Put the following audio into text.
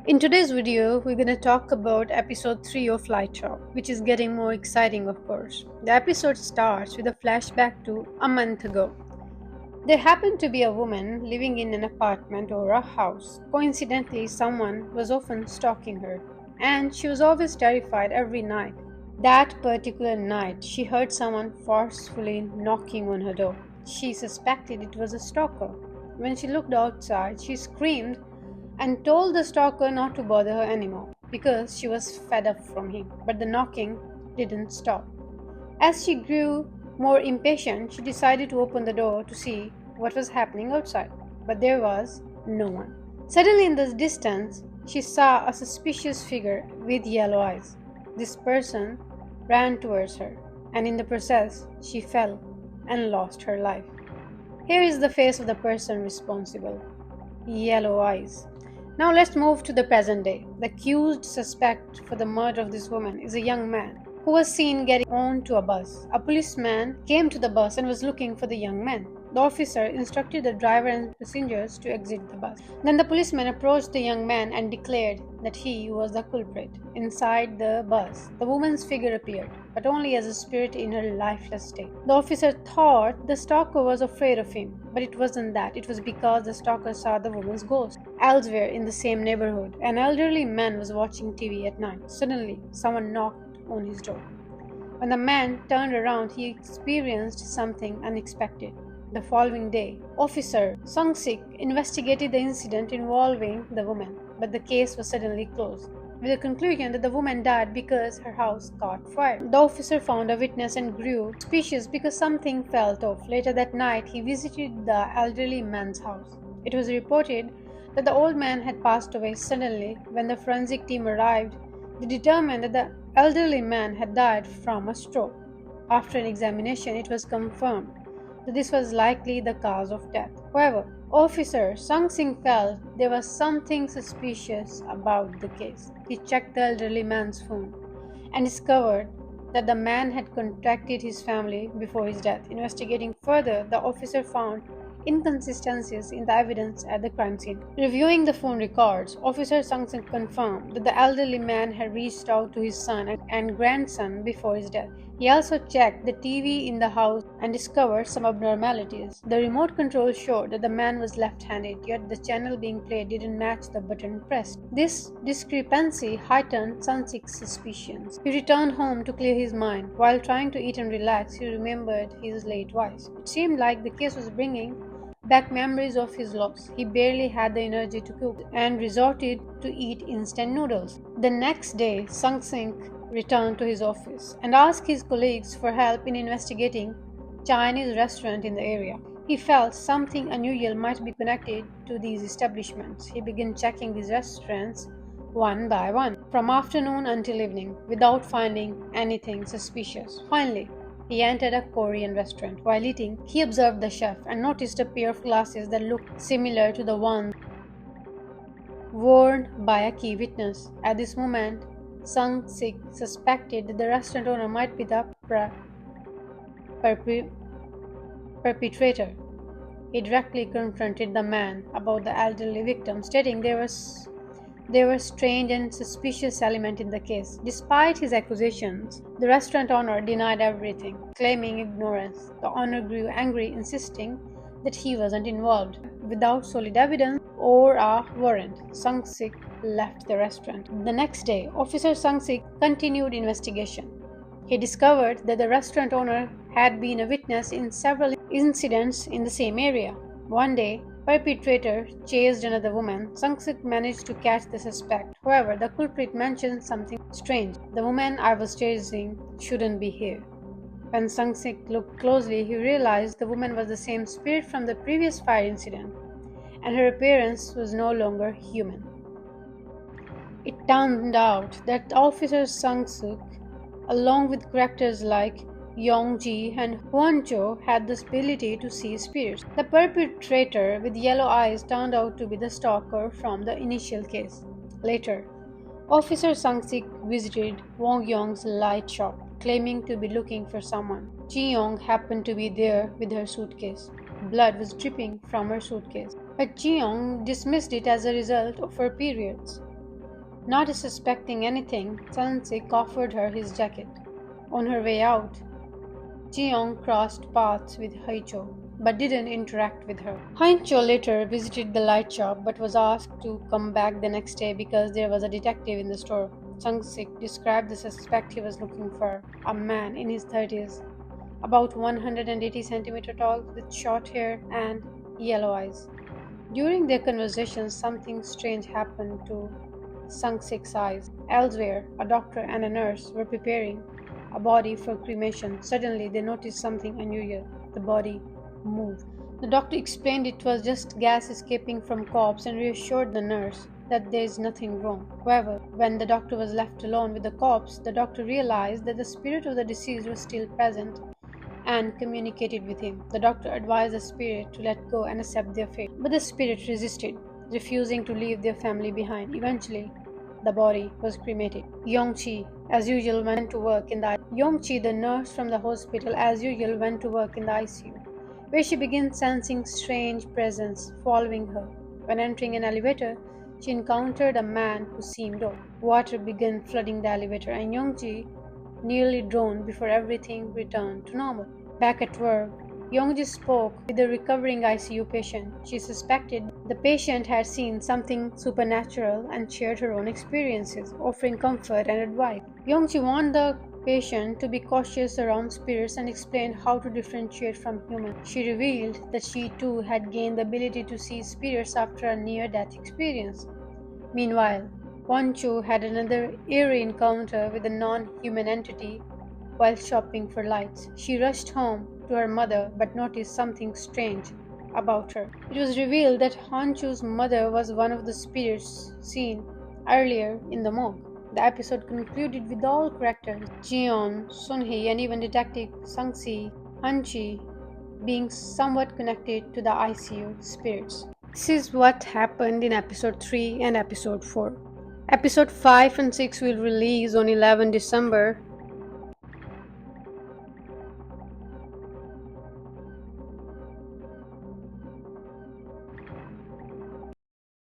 In today's video, we're going to talk about episode 3 of 𝗖𝗿𝗲𝗃, which is getting more exciting, of course. The episode starts with a flashback to a month ago. There happened to be a woman living in an apartment or a house. Coincidentally, someone was often stalking her, and she was always terrified every night. That particular night, she heard someone forcefully knocking on her door. She suspected it was a stalker. When she looked outside, she screamed and told the stalker not to bother her anymore because she was fed up from him. But the knocking didn't stop. As she grew more impatient, she decided to open the door to see what was happening outside. But there was no one. Suddenly, in the distance, she saw a suspicious figure with yellow eyes. This person ran towards her, and in the process, she fell and lost her life. Here is the face of the person responsible. Yellow eyes. Now let's move to the present day. The accused suspect for the murder of this woman is a young man who was seen getting onto a bus. A policeman came to the bus and was looking for the young man. The officer instructed the driver and passengers to exit the bus. Then the policeman approached the young man and declared that he was the culprit. Inside the bus, the woman's figure appeared, but only as a spirit in her lifeless state. The officer thought the stalker was afraid of him, but it wasn't that. It was because the stalker saw the woman's ghost. Elsewhere in the same neighborhood, an elderly man was watching TV at night. Suddenly, someone knocked on his door. When the man turned around, he experienced something unexpected. The following day, Officer Sung-sik investigated the incident involving the woman, but the case was suddenly closed, with the conclusion that the woman died because her house caught fire. The officer found a witness and grew suspicious because something felt off. Later that night, he visited the elderly man's house. It was reported that the old man had passed away suddenly. When the forensic team arrived, they determined that the elderly man had died from a stroke. After an examination, it was confirmed that this was likely the cause of death. However, Officer Sung-sik felt there was something suspicious about the case. He checked the elderly man's phone and discovered that the man had contacted his family before his death. Investigating further, the officer found inconsistencies in the evidence at the crime scene. Reviewing the phone records, Officer Sung-sik confirmed that the elderly man had reached out to his son and grandson before his death. He also checked the TV in the house and discovered some abnormalities. The remote control showed that the man was left-handed, yet the channel being played didn't match the button pressed. This discrepancy heightened Sung-sik's suspicions. He returned home to clear his mind. While trying to eat and relax, he remembered his late wife. It seemed like the case was bringing back memories of his loss. He barely had the energy to cook and resorted to eat instant noodles. The next day, Sung-sik returned to his office and asked his colleagues for help in investigating Chinese restaurant in the area. He felt something unusual might be connected to these establishments. He began checking these restaurants one by one, from afternoon until evening, without finding anything suspicious. Finally, he entered a Korean restaurant. While eating, he observed the chef and noticed a pair of glasses that looked similar to the ones worn by a key witness. At this moment, Sung-sik suspected that the restaurant owner might be the perpetrator. He directly confronted the man about the elderly victim, stating there were strange and suspicious elements in the case. Despite his accusations, the restaurant owner denied everything, claiming ignorance. The owner grew angry, insisting that he wasn't involved. Without solid evidence or a warrant, Sung-sik left the restaurant. The next day, Officer Sung-sik continued investigation. He discovered that the restaurant owner had been a witness in several incidents in the same area. One day, perpetrator chased another woman. Sung-sik managed to catch the suspect. However, the culprit mentioned something strange. The woman I was chasing shouldn't be here. When Sung-sik looked closely, he realized the woman was the same spirit from the previous fire incident, and her appearance was no longer human. It turned out that Officer Sung-sik, along with characters like Yong-ji and Hwon-jo, had the ability to see spirits. The perpetrator with yellow eyes turned out to be the stalker from the initial case. Later, Officer Sung-sik visited Wong-yong's light shop, claiming to be looking for someone. Ji-young happened to be there with her suitcase. Blood was dripping from her suitcase, but Ji-young dismissed it as a result of her periods. Not suspecting anything, Sang-sik offered her his jacket. On her way out, Jeong crossed paths with Haicho, but didn't interact with her. Haicho later visited the light shop but was asked to come back the next day because there was a detective in the store. Sang-sik described the suspect he was looking for, a man in his 30s, about 180 centimeters tall, with short hair and yellow eyes. During their conversation, something strange happened to Sang-sik's eyes. Elsewhere, a doctor and a nurse were preparing a body for cremation. Suddenly, they noticed something unusual. The body moved. The doctor explained it was just gas escaping from corpse and reassured the nurse that there is nothing wrong. However, when the doctor was left alone with the corpse, the doctor realized that the spirit of the deceased was still present and communicated with him. The doctor advised the spirit to let go and accept their fate, but the spirit resisted, refusing to leave their family behind. Eventually, the body was cremated. Yong-chi, as usual, went to work in the Yong-chi, the nurse from the hospital, as usual, went to work in the ICU, where she began sensing strange presence following her. When entering an elevator, she encountered a man who seemed old. Water began flooding the elevator, and Yong-chi nearly drowned before everything returned to normal. Back at work, Yongji spoke with a recovering ICU patient. She suspected the patient had seen something supernatural and shared her own experiences, offering comfort and advice. Yongji warned the patient to be cautious around spirits and explained how to differentiate from humans. She revealed that she too had gained the ability to see spirits after a near-death experience. Meanwhile, Won-Chu had another eerie encounter with a non-human entity while shopping for lights. She rushed home to her mother but noticed something strange about her. It was revealed that Won-Chu's mother was one of the spirits seen earlier in the morgue. The episode concluded with all characters, Jeon, Sun-hee, and even Detective Sang-si, Han-chi, being somewhat connected to the ICU spirits. This is what happened in episode 3 and episode 4. Episode 5 and 6 will release on 11 December